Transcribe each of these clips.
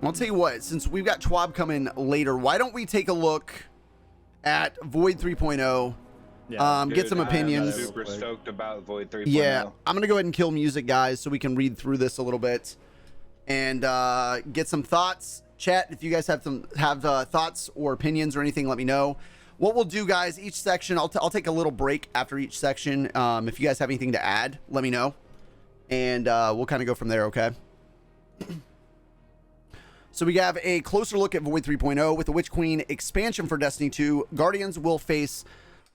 I'll tell you what, since we've got Schwab coming later, why don't we take a look at Void 3.0? Yeah, Get some opinions. I'm super stoked about Void 3.0. Yeah, I'm going to go ahead and kill music, guys, so we can read through this a little bit and get some thoughts. Chat, if you guys have thoughts or opinions or anything, let me know. What we'll do, guys, each section, I'll take a little break after each section. If you guys have anything to add, let me know. And we'll kind of go from there, okay? So we have a closer look at Void 3.0 with the Witch Queen expansion for Destiny 2. Guardians will face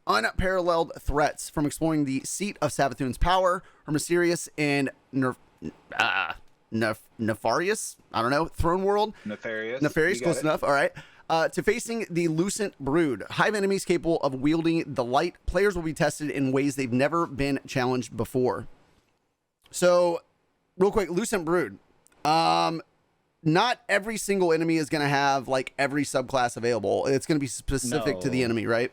unparalleled threats from exploring the seat of Savathun's power, her mysterious and nefarious, I don't know, throne world. Nefarious, close enough, all right. To facing the Lucent Brood, hive enemies capable of wielding the light. Players will be tested in ways they've never been challenged before. So, real quick, Lucent Brood. Not every single enemy is going to have, like, every subclass available. It's going to be specific to the enemy, right?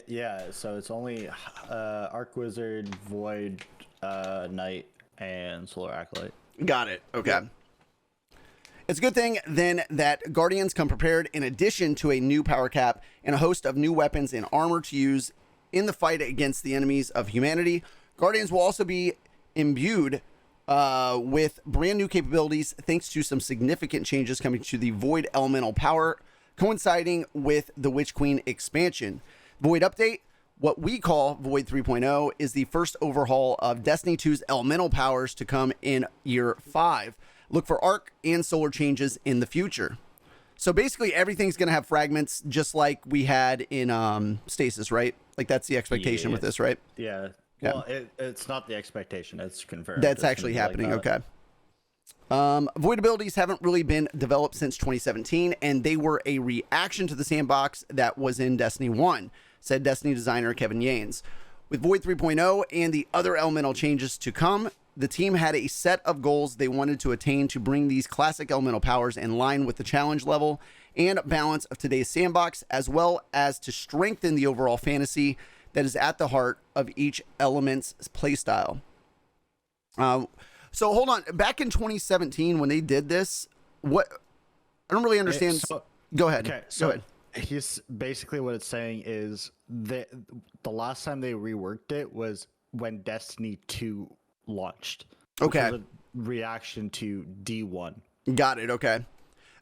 Yeah, so it's only Arc Wizard, Void, Knight, and Solar Acolyte. Got it. Okay. Yeah. It's a good thing, then, that Guardians come prepared in addition to a new power cap and a host of new weapons and armor to use in the fight against the enemies of humanity. Guardians will also be imbued with brand new capabilities thanks to some significant changes coming to the Void elemental power, coinciding with the Witch Queen expansion. Void update, what we call Void 3.0, is the first overhaul of Destiny 2's elemental powers to come in year 5. Look for arc and solar changes in the future. So basically everything's going to have fragments just like we had in Stasis, right? Like that's the expectation with this, right? Yeah. Well, it's not the expectation. It's confirmed. That's actually happening. Like okay. Void abilities haven't really been developed since 2017, and they were a reaction to the sandbox that was in Destiny 1, said Destiny designer Kevin Yanes. With Void 3.0 and the other elemental changes to come, the team had a set of goals they wanted to attain to bring these classic elemental powers in line with the challenge level and balance of today's sandbox, as well as to strengthen the overall fantasy that is at the heart of each element's playstyle. So hold on. Back in 2017, when they did this, what I don't really understand. Go ahead. Okay, so go ahead. He's basically what it's saying is that the last time they reworked it was when Destiny 2 launched. Okay. A reaction to D1. Got it. Okay.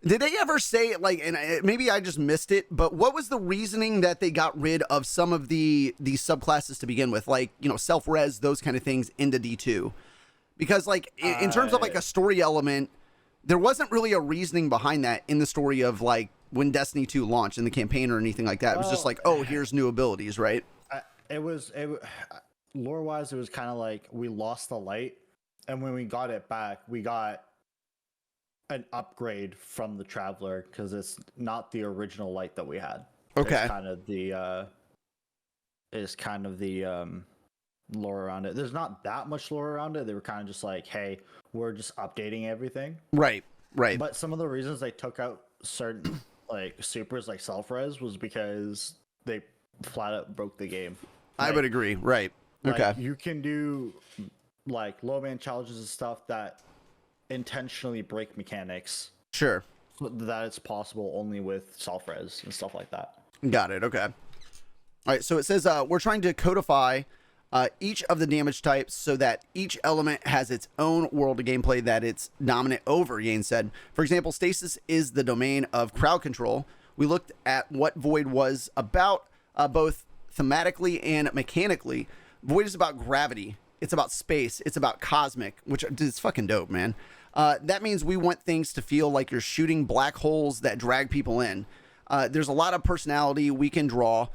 Did they ever say, like, and maybe I just missed it, but what was the reasoning that they got rid of some of these subclasses to begin with? Like, you know, self-res, those kind of things into D2. Because, like, in terms of, like, a story element, there wasn't really a reasoning behind that in the story of, like, when Destiny 2 launched in the campaign or anything like that. It was just like, oh, here's new abilities, right? Lore-wise, it was kind of like we lost the light, and when we got it back, we got an upgrade from the Traveler because it's not the original light that we had. Okay. It's kind of the lore around it. There's not that much lore around it. They were kind of just like, hey, we're just updating everything. Right. But some of the reasons they took out certain like supers like self-res was because they flat out broke the game. I would agree. Right. Like, okay. You can do like low man challenges and stuff that intentionally break mechanics. Sure. That it's possible only with self-res and stuff like that. Got it. Okay. All right. So it says we're trying to codify each of the damage types so that each element has its own world of gameplay that it's dominant over, Yane said. For example, Stasis is the domain of crowd control. We looked at what Void was about both thematically and mechanically. Void is about gravity. It's about space. It's about cosmic, which is fucking dope, man. That means we want things to feel like you're shooting black holes that drag people in. There's a lot of personality we can draw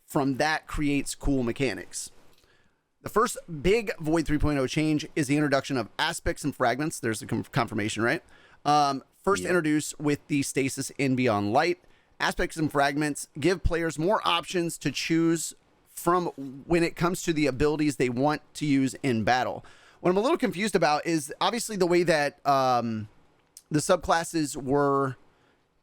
from that creates cool mechanics. The first big Void 3.0 change is the introduction of aspects and fragments. There's a confirmation, right? Introduced with the Stasis in Beyond Light. Aspects and fragments give players more options to choose from when it comes to the abilities they want to use in battle. What I'm a little confused about is obviously the way that the subclasses were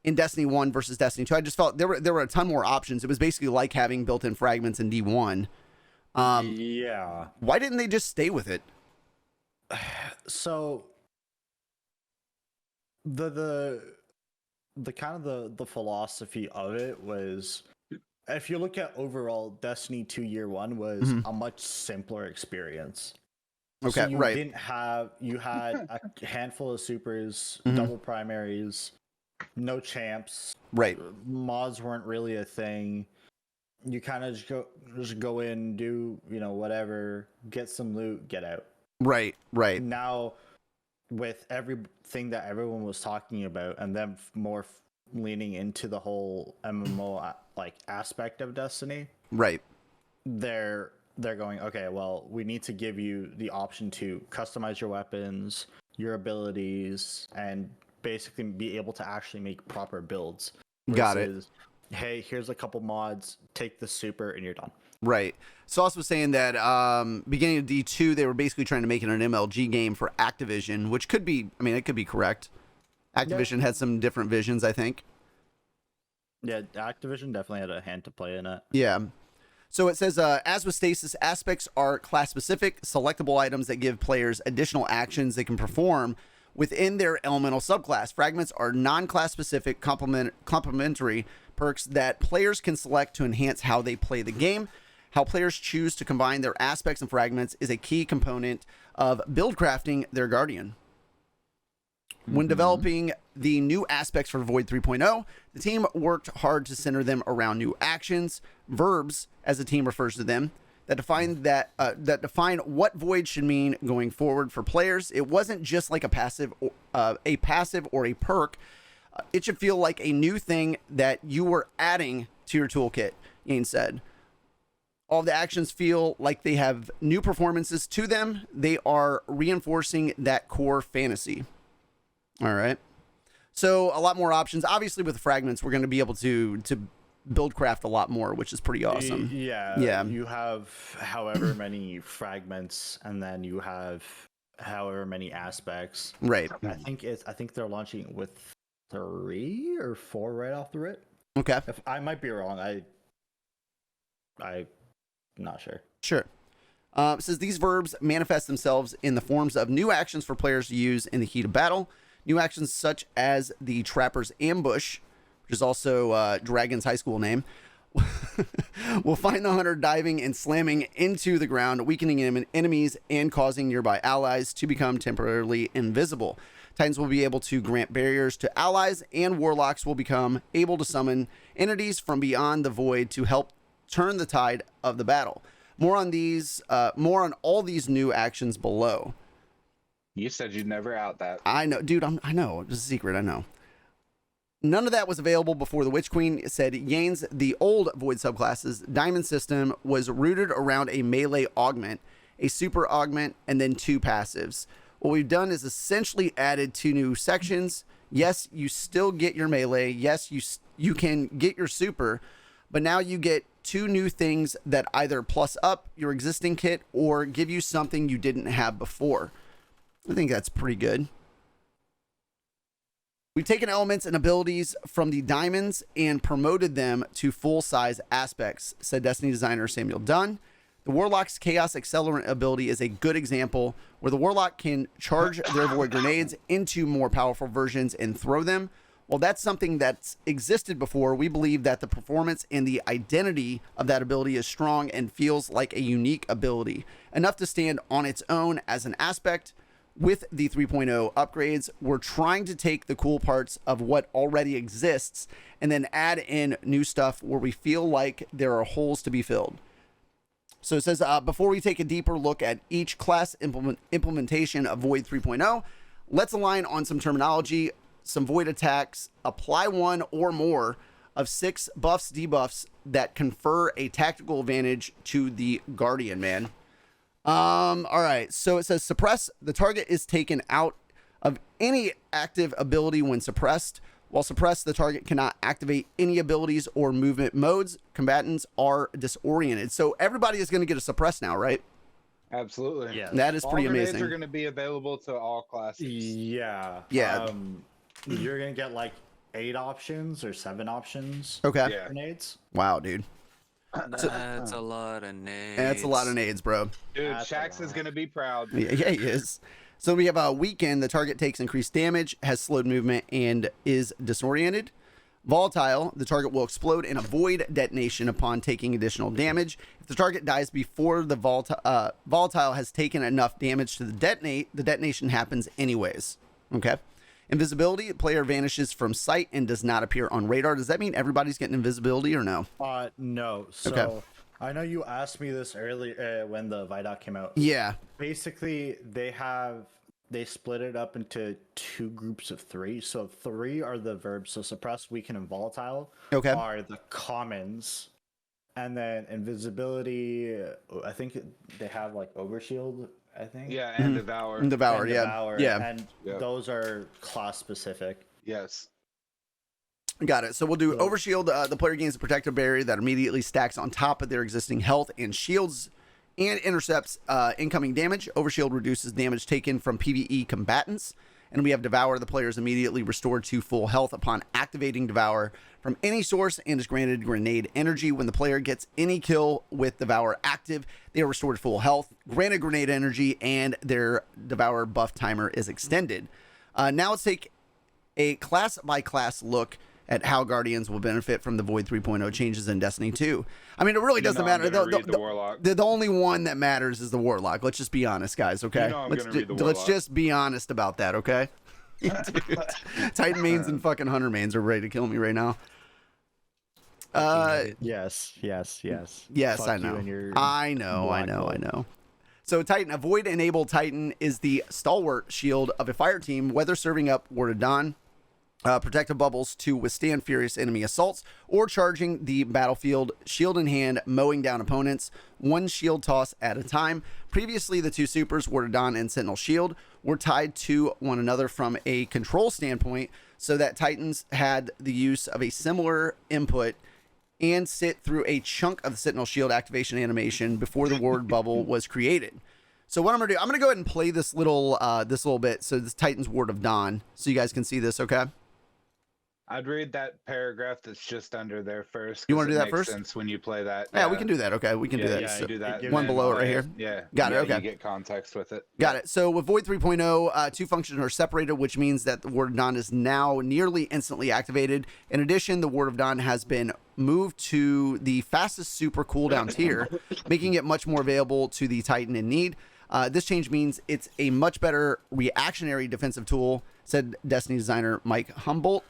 in Destiny 1 versus Destiny 2. I just felt there were a ton more options. It was basically like having built-in fragments in D1. Yeah. Why didn't they just stay with it? So the kind of the philosophy of it was, if you look at overall, Destiny 2 Year 1 was a much simpler experience. Okay, So you right. didn't have, you had a handful of supers, Mhm. double primaries, no champs. Right. Mods weren't really a thing. You kind of just go in, do, you know, whatever, get some loot, get out. Right. Right. Now, with everything that everyone was talking about, and then more leaning into the whole MMO like aspect of Destiny, Right. they're going, okay, well, we need to give you the option to customize your weapons, your abilities, and basically be able to actually make proper builds. Got it. Versus, hey, here's a couple mods, take the super, and you're done. Right. Sauce was saying that beginning of D2, they were basically trying to make it an MLG game for Activision, which could be, I mean, it could be correct. Activision had some different visions, I think. Yeah, Activision definitely had a hand to play in it. Yeah. So it says, as with Stasis, aspects are class-specific, selectable items that give players additional actions they can perform within their elemental subclass. Fragments are non-class-specific complementary perks that players can select to enhance how they play the game. How players choose to combine their aspects and fragments is a key component of build crafting their Guardian. When developing the new aspects for Void 3.0, the team worked hard to center them around new actions, verbs, as the team refers to them, that define what Void should mean going forward for players. It wasn't just like a passive or a perk. It should feel like a new thing that you were adding to your toolkit, Yane said. All the actions feel like they have new performances to them. They are reinforcing that core fantasy. All right. So a lot more options. Obviously, with fragments, we're going to be able to build craft a lot more, which is pretty awesome. Yeah. You have however many fragments, and then you have however many aspects. Right. I think they're launching with 3 or 4 right off the rip. Okay. If I might be wrong, I'm not sure. Sure. It says these verbs manifest themselves in the forms of new actions for players to use in the heat of battle. New actions such as the Trapper's Ambush, which is also Dragon's high school name, will find the hunter diving and slamming into the ground, weakening enemies and causing nearby allies to become temporarily invisible. Titans will be able to grant barriers to allies, and Warlocks will become able to summon entities from beyond the void to help turn the tide of the battle. More on all these new actions below. You said you'd never out that. I know, dude. I know. It's a secret. I know. None of that was available before the Witch Queen said Yane's the old Void subclasses diamond system was rooted around a melee augment, a super augment, and then 2 passives. What we've done is essentially added 2 new sections. Yes, you still get your melee. Yes, you can get your super, but now you get 2 new things that either plus up your existing kit or give you something you didn't have before. I think that's pretty good. We've taken elements and abilities from the diamonds and promoted them to full-size aspects, said Destiny designer Samuel Dunn. The Warlock's Chaos Accelerant ability is a good example where the Warlock can charge their Void grenades into more powerful versions and throw them. While that's something that's existed before, we believe that the performance and the identity of that ability is strong and feels like a unique ability, enough to stand on its own as an aspect. With the 3.0 upgrades, we're trying to take the cool parts of what already exists and then add in new stuff where we feel like there are holes to be filled. So it says, before we take a deeper look at each class implementation of Void 3.0, let's align on some terminology, some Void attacks, apply 1 or more of 6 buffs, debuffs that confer a tactical advantage to the Guardian, man. All right. So it says suppress. The target is taken out of any active ability when suppressed. While suppressed, the target cannot activate any abilities or movement modes. Combatants are disoriented. So everybody is going to get a suppress now, right? Absolutely. Yeah. That is pretty All grenades amazing. are going to be available to all classes. Yeah. Yeah. You're gonna get like 8 options or 7 options. Okay. Yeah. Grenades. Wow, dude. That's a lot of names. That's a lot of nades, bro. Dude, That's a Shax is lot. going to be proud. Yeah, he is. So we have a weaken. The target takes increased damage, has slowed movement, and is disoriented. Volatile. The target will explode and avoid detonation upon taking additional damage. If the target dies before the volatile has taken enough damage to detonate, the detonation happens anyways. Okay. Invisibility. The player vanishes from sight and does not appear on radar. Does that mean everybody's getting invisibility or no? No. So Okay. I know you asked me this earlier when the Vidoc came out. Yeah. Basically, they split it up into 2 groups of 3. So 3 are the verbs. So suppress, weaken, and volatile are the commons. And then invisibility, I think they have like overshield, I think. Yeah, and Devour. Devour, And yeah. Devour, Yeah. And Yep. those are class specific. Yes. Got it. So we'll do Overshield. The player gains a protective barrier that immediately stacks on top of their existing health and shields and intercepts incoming damage. Overshield reduces damage taken from PvE combatants. And we have Devour. The player is immediately restored to full health upon activating Devour from any source and is granted grenade energy. When the player gets any kill with Devour active, they are restored to full health, granted grenade energy, and their Devour buff timer is extended. Now let's take a class-by-class look at how Guardians will benefit from the Void 3.0 changes in Destiny 2. I mean, it really doesn't matter. The Warlock. The only one that matters is the Warlock. Let's just be honest, guys, okay? You know I'm gonna read the Let's Warlock. just be honest about that, okay? Dude, Titan mains and fucking Hunter mains are ready to kill me right now. Yes. Yes, Fuck I you know. and your I know. So Titan, Avoid Enable Titan is the stalwart shield of a fire team, whether serving up Ward of Dawn, protective bubbles to withstand furious enemy assaults, or charging the battlefield, shield in hand, mowing down opponents, one shield toss at a time. Previously, the 2 supers, Ward of Dawn and Sentinel Shield, were tied to one another from a control standpoint, so that Titans had the use of a similar input and sit through a chunk of the Sentinel Shield activation animation before the ward bubble was created. So what I'm gonna do, I'm gonna go ahead and play this little bit. So this Titan's Ward of Dawn, so you guys can see this. Okay. I'd read that paragraph that's just under there first. You wanna 'cause do it that makes first? sense when you play that. Yeah, we can do that. Okay, we can do that. Yeah, So- do that. One and then below it play right here? Yeah. Got it, okay. You get context with it. Got it. So with Void 3.0, 2 functions are separated, which means that the Ward of Dawn is now nearly instantly activated. In addition, the Ward of Dawn has been moved to the fastest super cooldown tier, making it much more available to the Titan in need. This change means it's a much better reactionary defensive tool, said Destiny designer Mike Humboldt.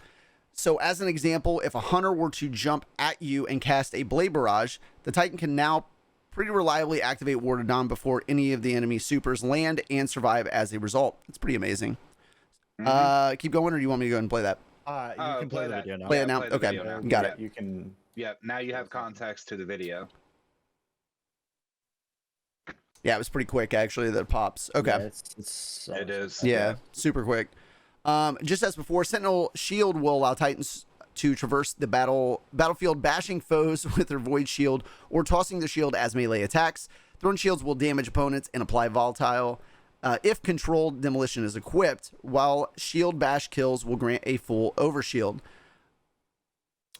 So as an example, if a hunter were to jump at you and cast a Blade Barrage, the Titan can now pretty reliably activate Ward of Dawn before any of the enemy supers land and survive as a result. It's pretty amazing. Keep going, or do you want me to go ahead and play that? You can play the that. video now. Play it now? play the Okay, video now. got it. You can. Yeah, now you have context to the video. Yeah, it was pretty quick, actually, that it pops. Okay. Yeah, it's It is. Yeah, super quick. Just as before, Sentinel Shield will allow Titans to traverse the battlefield, bashing foes with their Void Shield or tossing the shield as melee attacks. Thrown shields will damage opponents and apply volatile. If controlled demolition is equipped, while shield bash kills will grant a full overshield.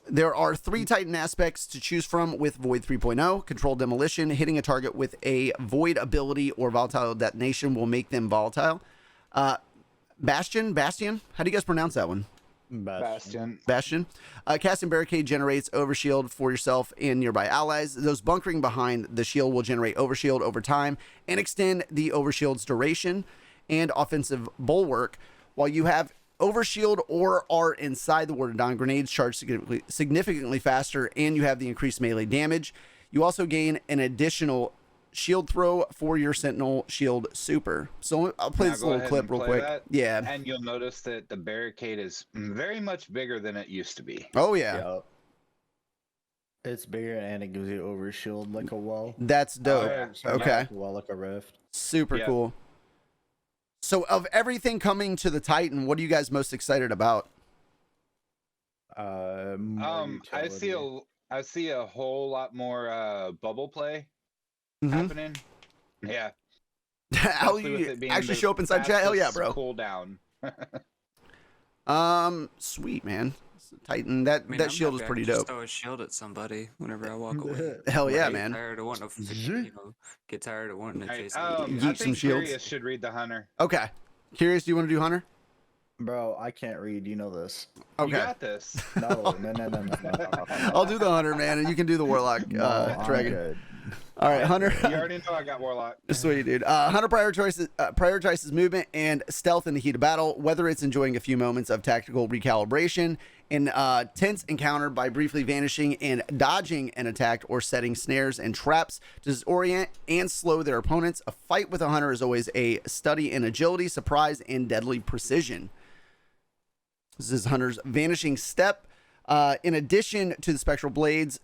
There are 3 Titan aspects to choose from with Void 3.0. Controlled demolition, hitting a target with a Void ability or volatile detonation will make them volatile. Bastion, how do you guys pronounce that one? Bastion. Casting Barricade generates Overshield for yourself and nearby allies. Those bunkering behind the shield will generate Overshield over time and extend the Overshield's duration. And Offensive Bulwark, while you have Overshield or are inside the Ward of Dawn, grenades charge significantly faster, and you have the increased melee damage. You also gain an additional shield throw for your Sentinel Shield super. So I'll play Now this go little ahead clip and real play quick. that, Yeah. And you'll notice that the barricade is very much bigger than it used to be. Oh, yeah. Yep. It's bigger and it gives you overshield like a wall. That's dope. yeah. Okay. Like a wall like a rift. Super Yeah. cool. So of everything coming to the Titan, what are you guys most excited about? I see a whole lot more bubble play Mhm. happening. Yeah. How especially with you it being actually the show up inside chat? Hell yeah, fastest bro. Cooldown. Sweet, man. Titan, that I mean, that I'm shield is happy I pretty can just dope. throw a shield at somebody whenever I walk away. Hell yeah, Get man. tired of wanting to, Yeet. get tired of wanting to Hey, chase I Yeet some think shields. Curious should read the hunter. Okay. Curious, do you want to do Hunter? Bro, I can't read. You know this. You Okay. got this. No. I'll do the Hunter, man, and you can do the Warlock I'm Dragon. good. All right, Hunter. You already know I got Warlock. Sweet, dude. Hunter prioritizes movement and stealth in the heat of battle, whether it's enjoying a few moments of tactical recalibration, an tense encounter by briefly vanishing and dodging an attack, or setting snares and traps to disorient and slow their opponents. A fight with a Hunter is always a study in agility, surprise, and deadly precision. This is Hunter's Vanishing Step. In addition to the Spectral Blades,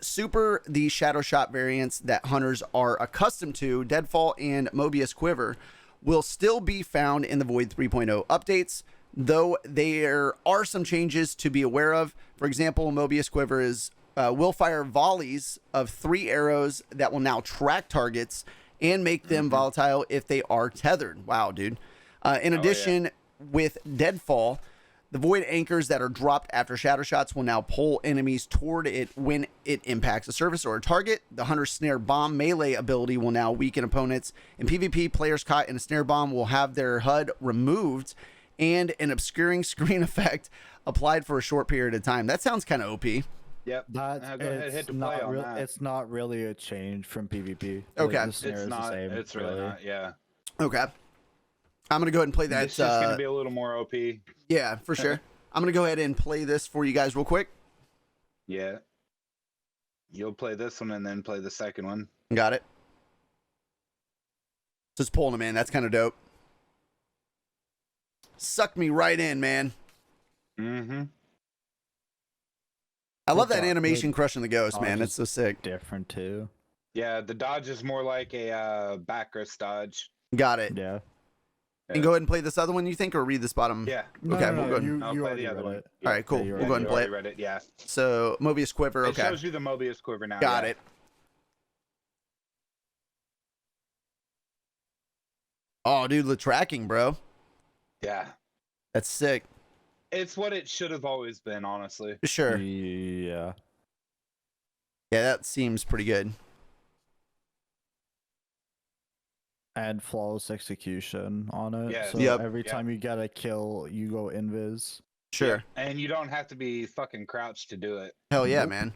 the Shadow Shot variants that Hunters are accustomed to, Deadfall and Mobius Quiver, will still be found in the Void 3.0 updates, though there are some changes to be aware of. For example, Mobius Quiver will fire volleys of 3 arrows that will now track targets and make them volatile if they are tethered. Wow, dude. In addition, with Deadfall, the Void Anchors that are dropped after Shadow Shots will now pull enemies toward it when it impacts a surface or a target. The Hunter's Snare Bomb melee ability will now weaken opponents. In PvP, players caught in a Snare Bomb will have their HUD removed and an obscuring screen effect applied for a short period of time. That sounds kind of OP. Yep. Go ahead, hit to play on that. It's not really a change from PvP. Okay. It's not. It's really not. Yeah. Okay. I'm going to go ahead and play that. It's just going to be a little more OP. Yeah, for sure. I'm going to go ahead and play this for you guys real quick. Yeah. You'll play this one and then play the second one. Got it. Just pulling them in. That's kind of dope. Sucked me right in, man. Mm-hmm. I love that animation crushing the ghost, man. That's so sick. Different too. Yeah, the dodge is more like a backrest dodge. Got it. Yeah. And go ahead and play this other one, you think, or read this bottom? Yeah. Okay, we'll go ahead. You play already the other read one. it. All right, cool. Yeah, We'll go ahead and play it. Read it. Yeah. So, Mobius Quiver, It okay. shows you the Mobius Quiver now. Got it. Oh, dude, the tracking, bro. Yeah. That's sick. It's what it should have always been, honestly. Sure. Yeah. Yeah, that seems pretty good. And flawless execution on it. Yes. So Yep. every time you get a kill, you go invis. Sure. And you don't have to be fucking crouched to do it. Hell yeah, man.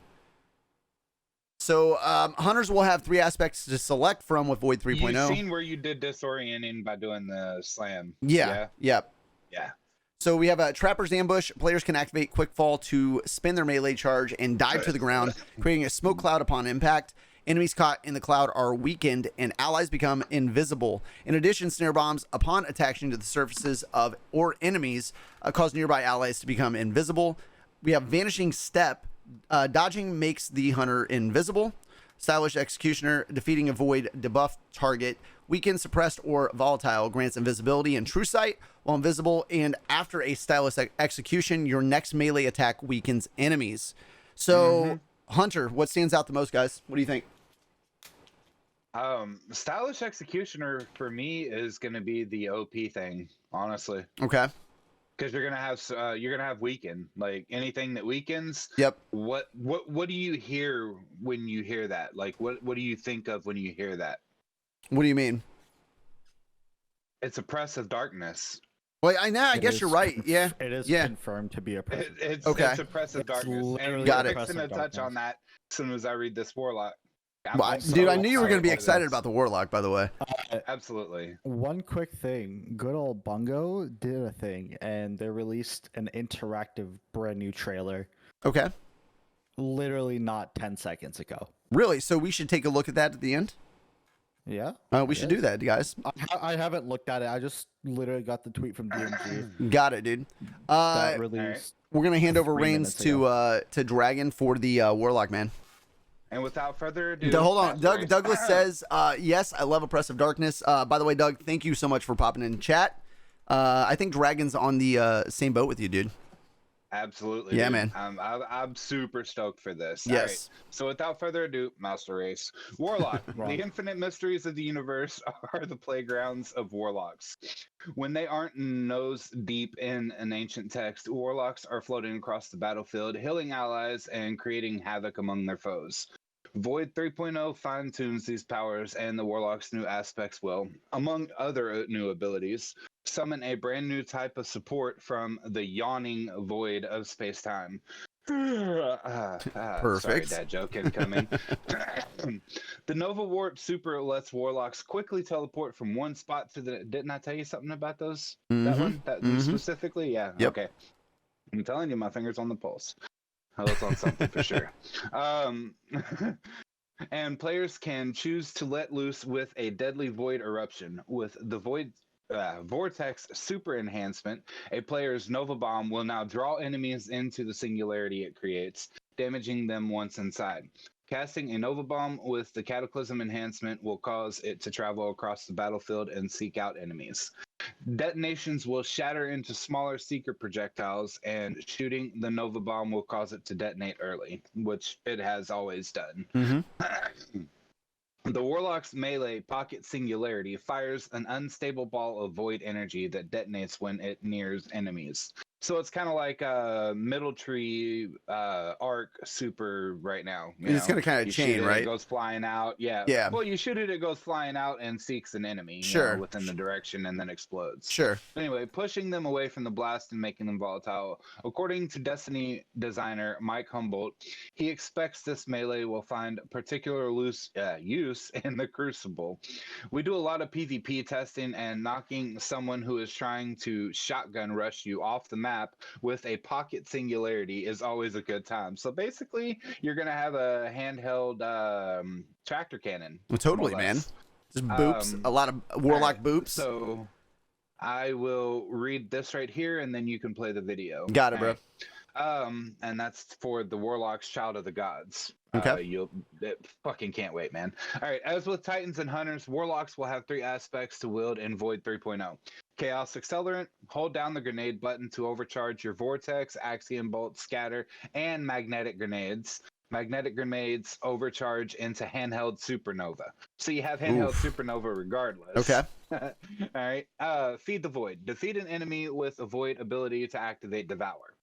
So, Hunters will have 3 aspects to select from with Void 3.0. You've seen where you did disorienting by doing the slam. Yeah. Yep. Yeah. So we have a Trapper's Ambush. Players can activate Quick Fall to spin their melee charge and dive to the ground, creating a smoke cloud upon impact. Enemies caught in the cloud are weakened, and allies become invisible. In addition, Snare Bombs, upon attaching to the surfaces of or enemies, cause nearby allies to become invisible. We have Vanishing Step. Dodging makes the Hunter invisible. Stylish Executioner, defeating a void debuff target, weakened, suppressed, or volatile, grants invisibility and true sight while invisible, and after a stylish execution, your next melee attack weakens enemies. So, Hunter, what stands out the most, guys? What do you think? Stylish Executioner for me is going to be the OP thing, honestly. Okay. Because you're gonna have weaken, like anything that weakens. Yep. What do you hear when you hear that? Like what do you think of when you hear that? What do you mean? It's oppressive darkness. Well, I guess you're right. Yeah. It is Yeah. confirmed to be oppressive. It's oppressive It's darkness. literally And Got we're it. fixing to touch on that as soon as I read this Warlock. Dude, I knew you were going to be excited excited about the Warlock, by the way. Absolutely. One quick thing. Good old Bungo did a thing, and they released an interactive brand new trailer. Okay. Literally not 10 seconds ago. Really? So we should take a look at that at the end? Yeah. We should do that, guys. I haven't looked at it. I just literally got the tweet from DMG Got it, dude. that released. We're going to hand over 3 reins minutes to Dragon for the Warlock, man. And without further ado, Hold on. Master Douglas says, yes, I love Oppressive Darkness. By the way, Doug, thank you so much for popping in chat. I think Dragon's on the same boat with you, dude. Absolutely. Yeah, dude. man. I'm super stoked for this. Yes. All right. So without further ado, Master Race. Warlock. The infinite mysteries of the universe are the playgrounds of warlocks. When they aren't nose deep in an ancient text, warlocks are floating across the battlefield, healing allies and creating havoc among their foes. Void 3.0 fine-tunes these powers, and the Warlock's new aspects will, among other new abilities, summon a brand new type of support from the yawning void of space-time. Sorry, Perfect. dad joke incoming. The Nova Warp Super lets Warlocks quickly teleport from one spot to the... Didn't I tell you something about those? That one? That specifically? Yeah, Yep. okay. I'm telling you, my finger's on the pulse. Oh, it's on something for sure. And players can choose to let loose with a deadly void eruption. With the Vortex Super Enhancement, a player's Nova Bomb will now draw enemies into the singularity it creates, damaging them once inside. Casting a Nova Bomb with the Cataclysm Enhancement will cause it to travel across the battlefield and seek out enemies. Detonations will shatter into smaller secret projectiles, and shooting the Nova Bomb will cause it to detonate early, which it has always done. The Warlock's melee Pocket Singularity fires an unstable ball of void energy that detonates when it nears enemies. So it's kind of like a middle tree arc super right now. It's going to kind of chain, right? It goes flying out. Yeah. Yeah. Well, you shoot it, it goes flying out and seeks an enemy within the direction and then explodes. Sure. Anyway, pushing them away from the blast and making them volatile. According to Destiny designer Mike Humboldt, he expects this melee will find particular use in the Crucible. We do a lot of PvP testing, and knocking someone who is trying to shotgun rush you off the map with a Pocket Singularity is always a good time. So basically, you're going to have a handheld tractor cannon. Well, totally, man. Just boops. A lot of Warlock boops. So I will read this right here, and then you can play the video. Got it, bro. And that's for the Warlock's Child of the Gods. Okay. Fucking can't wait, man. All right. As with Titans and Hunters, Warlocks will have 3 aspects to wield in Void 3.0. Chaos Accelerant, hold down the grenade button to overcharge your Vortex, Axiom Bolt, Scatter, and Magnetic Grenades. Magnetic Grenades overcharge into Handheld Supernova. So you have Handheld Supernova regardless. Okay. All right. Feed the Void. Defeat an enemy with a Void ability to activate Devour.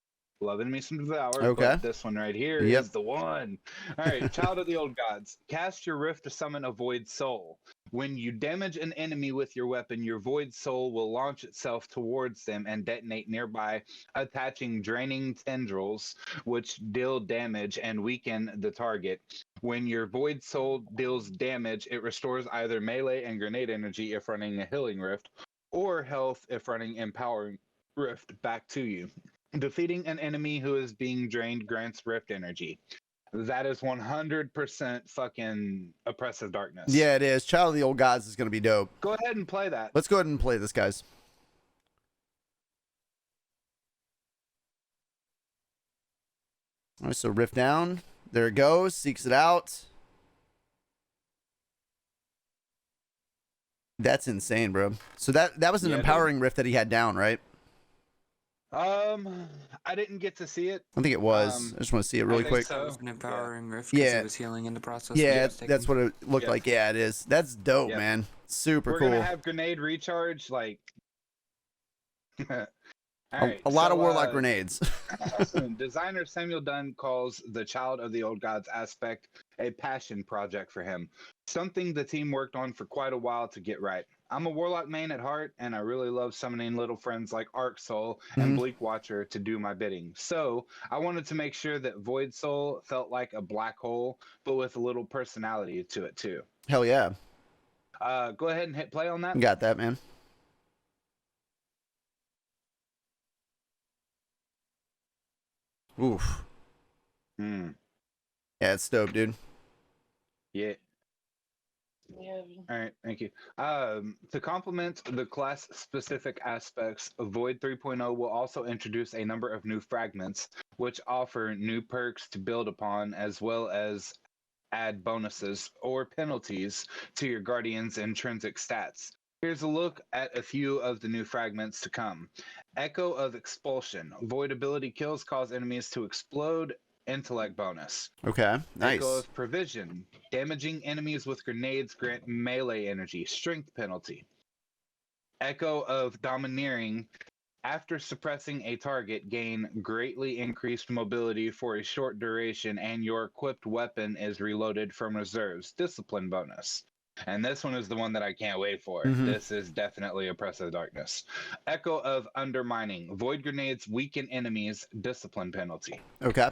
Loving me some Devour. Okay. But this one right here is the one. All right. Child of the Old Gods. Cast your Rift to summon a Void Soul. When you damage an enemy with your weapon, your Void Soul will launch itself towards them and detonate nearby, attaching draining tendrils, which deal damage and weaken the target. When your Void Soul deals damage, it restores either melee and grenade energy if running a Healing Rift, or health if running Empowering Rift back to you. Defeating an enemy who is being drained grants Rift energy. That is 100% fucking Oppressive Darkness. Yeah, it is. Child of the Old Gods is going to be dope. Go ahead and play that. Let's go ahead and play this, guys. All right, so Rift down. There it goes. Seeks it out. That's insane, bro. So that was an empowering Rift that he had down, right? I didn't get to see it. I think it was. I just want to see it really quick. That was an empowering rift because it was healing in the process. Yeah, that's what it looked like. Yeah, it is. That's dope, man. Super cool. We're gonna have grenade recharge, like. All right, a lot of Warlock grenades. Designer Samuel Dunn calls the Child of the Old Gods aspect a passion project for him. Something the team worked on for quite a while to get right. I'm a Warlock main at heart, and I really love summoning little friends like Arc Soul and Bleak Watcher to do my bidding. So I wanted to make sure that Void Soul felt like a black hole, but with a little personality to it too. Hell yeah. Go ahead and hit play on that. Got that, man. Oof. Yeah, it's dope, dude. Yeah. All right, thank you. To complement the class-specific aspects, Void 3.0 will also introduce a number of new fragments, which offer new perks to build upon, as well as add bonuses or penalties to your Guardian's intrinsic stats. Here's a look at a few of the new fragments to come. Echo of Expulsion. Void ability kills cause enemies to explode. Intellect bonus. Okay, nice. Echo of Provision. Damaging enemies with grenades grant melee energy. Strength penalty. Echo of Domineering. After suppressing a target, gain greatly increased mobility for a short duration, and your equipped weapon is reloaded from reserves. Discipline bonus. And this one is the one that I can't wait for. This is definitely Oppressive Darkness. Echo of Undermining. Void grenades weaken enemies. Discipline penalty. Okay.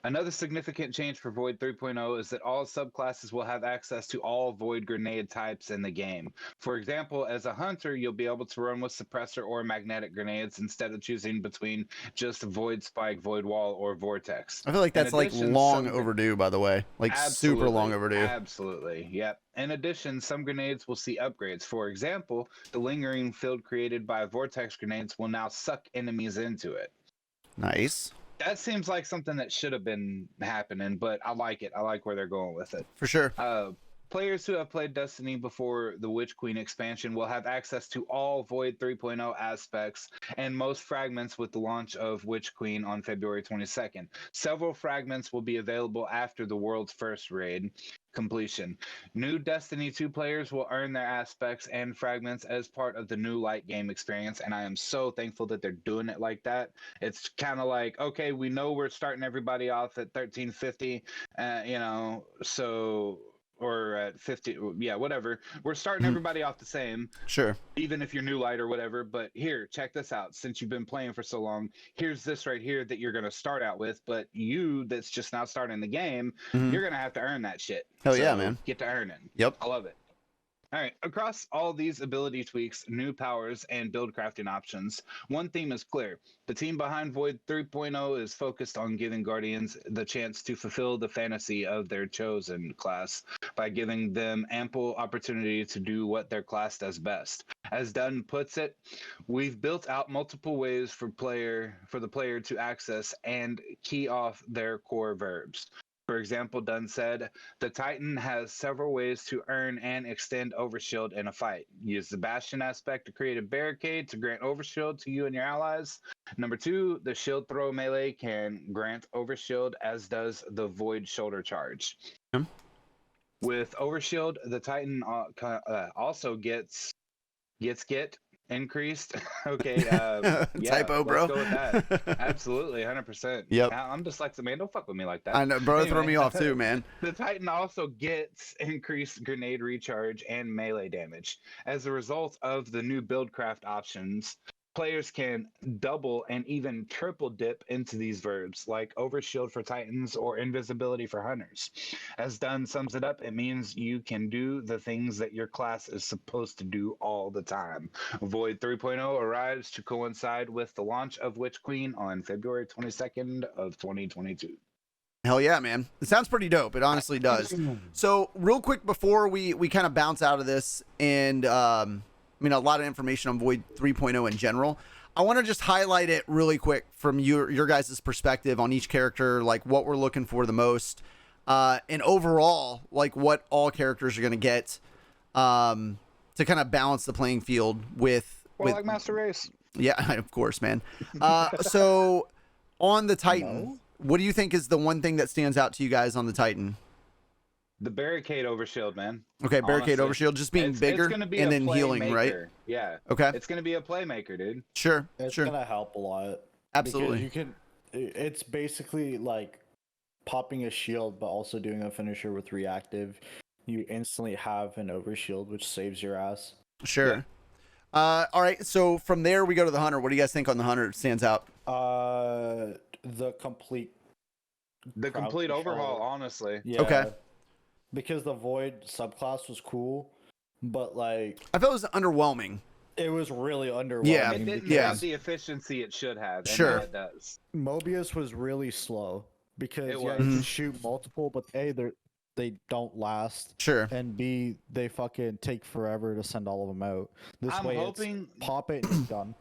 Another significant change for Void 3.0 is that all subclasses will have access to all Void grenade types in the game. For example, as a hunter, you'll be able to run with suppressor or magnetic grenades instead of choosing between just Void Spike, Void Wall, or Vortex. I feel like that's like long overdue, by the way. Like super long overdue. Absolutely. Yep. In addition, some grenades will see upgrades. For example, the lingering field created by Vortex grenades will now suck enemies into it. Nice. That seems like something that should have been happening, but I like it. I like where they're going with it. For sure. Players who have played Destiny before the Witch Queen expansion will have access to all Void 3.0 aspects and most fragments with the launch of Witch Queen on February 22nd. Several fragments will be available after the world's first raid completion. New Destiny 2 players will earn their aspects and fragments as part of the new light game experience, and I am so thankful that they're doing it like that. It's kind of like, okay, we know we're starting everybody off at 1350, or at 50, yeah, whatever. We're starting everybody off the same. Sure. Even if you're new light or whatever, but here, check this out. Since you've been playing for so long, here's this right here that you're going to start out with, but you that's just now starting the game, you're going to have to earn that shit. Hell yeah, man. Get to earning. Yep. I love it. All right, across all these ability tweaks, new powers, and build crafting options, one theme is clear. The team behind Void 3.0 is focused on giving Guardians the chance to fulfill the fantasy of their chosen class by giving them ample opportunity to do what their class does best. As Dunn puts it, we've built out multiple ways for the player to access and key off their core verbs. For example, Dunn said, the Titan has several ways to earn and extend Overshield in a fight. Use the Bastion aspect to create a barricade to grant Overshield to you and your allies. Number 2, the Shield Throw melee can grant Overshield, as does the Void Shoulder Charge. With Overshield, the Titan also gets increased. Okay. Yeah, typo, bro. Let's go with that. Absolutely, 100%. Yep. I'm dyslexic, man. Don't fuck with me like that. I know, bro. Throw me off too, man. The Titan also gets increased grenade recharge and melee damage. As a result of the new build craft options, players can double and even triple dip into these verbs, like Overshield for Titans or Invisibility for Hunters. As Dunn sums it up, it means you can do the things that your class is supposed to do all the time. Void 3.0 arrives to coincide with the launch of Witch Queen on February 22nd of 2022. Hell yeah, man. It sounds pretty dope. It honestly does. So real quick before we kind of bounce out of this and a lot of information on Void 3.0 in general, I want to just highlight it really quick from your guys' perspective on each character, like what we're looking for the most, and overall, like what all characters are going to get to kind of balance the playing field with like Master Race. Yeah, of course, man. So on the Titan, what do you think is the one thing that stands out to you guys on the Titan? The barricade overshield, man. Okay, barricade overshield, just being bigger and then healing, right? Yeah. Okay. It's gonna be a playmaker, dude. Sure. It's gonna help a lot. Absolutely. It's basically like popping a shield, but also doing a finisher with reactive. You instantly have an overshield, which saves your ass. Sure. Yeah. All right. So from there we go to the Hunter. What do you guys think on the Hunter stands out? The complete overhaul, honestly. Yeah. Okay. Because the Void subclass was cool, but like I felt it was underwhelming. It was really underwhelming. Yeah, it didn't have the efficiency it should have. Sure, it does. Mobius was really slow because you Mm-hmm. can shoot multiple, but A, they don't last. Sure. And B, they fucking take forever to send all of them out. I'm hoping pop it and done.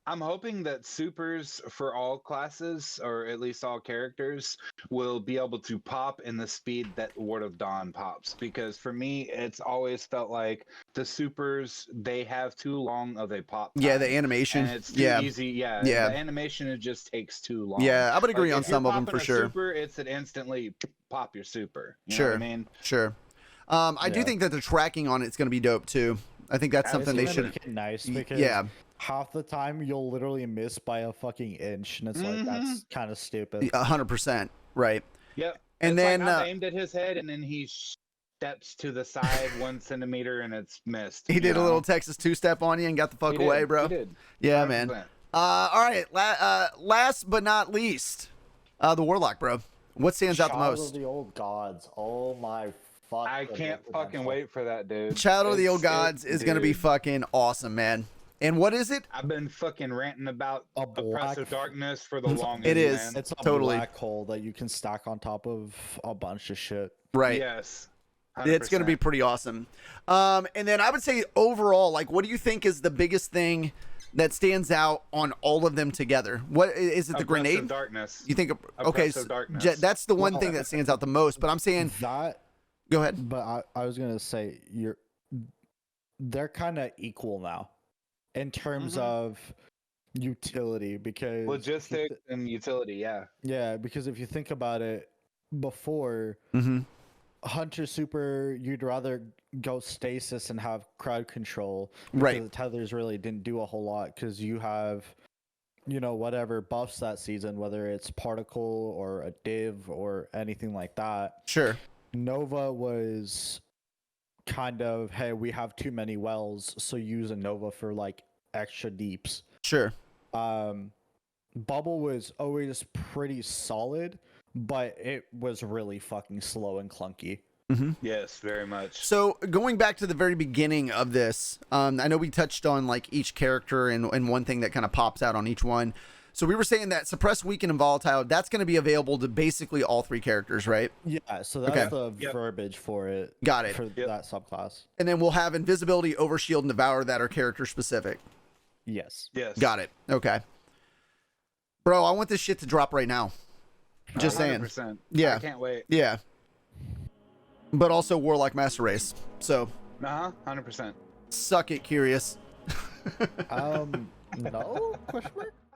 I'm hoping that supers for all classes, or at least all characters, will be able to pop in the speed that Ward of Dawn pops. Because for me, it's always felt like the supers, they have too long of a pop time. Yeah, the animation. And it's too easy. Yeah. The animation, it just takes too long. Yeah, I would agree on some of them for sure. Super, it's an instantly pop your super. You sure. know what I mean? Sure. I do think that the tracking on it's going to be dope too. I think that's something they should. Nice because half the time you'll literally miss by a fucking inch, and it's like that's kind of stupid. 100%, right? Yep. And It's then like I've aimed at his head, and then he steps to the side 1 centimeter, and it's missed. he did a little Texas two-step on you and got the fuck away, bro. He did. Yeah, 100%. man. All right. Last but not least, the Warlock, bro. What stands out the Shadow most? of the Old Gods. Oh my fuck. I can't fucking wait for that, dude. Shadow of the Old Gods is going to be dude. fucking awesome, man. And what is it? I've been fucking ranting about A black- oppressive darkness for the longest. It is. Man. It's a Totally. black hole that you can stack on top of a bunch of shit. Right. Yes. It's going to be 100%. pretty awesome. And then I would say overall, like, what do you think is the biggest thing that stands out on all of them together? What is it? The Oppressive grenade? darkness. You think? Okay, Oppressive darkness. that's the one thing that stands out the most. But I'm saying, That, go ahead. but I was gonna say they're kind of equal now in terms of utility, because Logistics and utility, yeah. yeah, because if you think about it, before Mm-hmm. Hunter Super, you'd rather go stasis and have crowd control. Right. Because the tethers really didn't do a whole lot, because you have, whatever buffs that season, whether it's particle or a div or anything like that. Sure. Nova was kind of, hey, we have too many wells, so use a Nova for like extra deeps. Sure. Bubble was always pretty solid, but it was really fucking slow and clunky. Yes, very much. So going back to the very beginning of this, I know we touched on like each character and one thing that kind of pops out on each one. So we were saying that Suppress, Weaken, and Volatile, that's going to be available to basically all three characters, right? Yeah, so that's Okay. the Yep. verbiage for it. Got it. For that subclass. And then we'll have Invisibility, Overshield, and Devour that are character specific. Yes. Yes. Got it. Okay. Bro, I want this shit to drop right now. Just saying. 100%. Yeah. I can't wait. Yeah. But also Warlock Master Race. So, 100%. suck it, Curious. No? Question mark?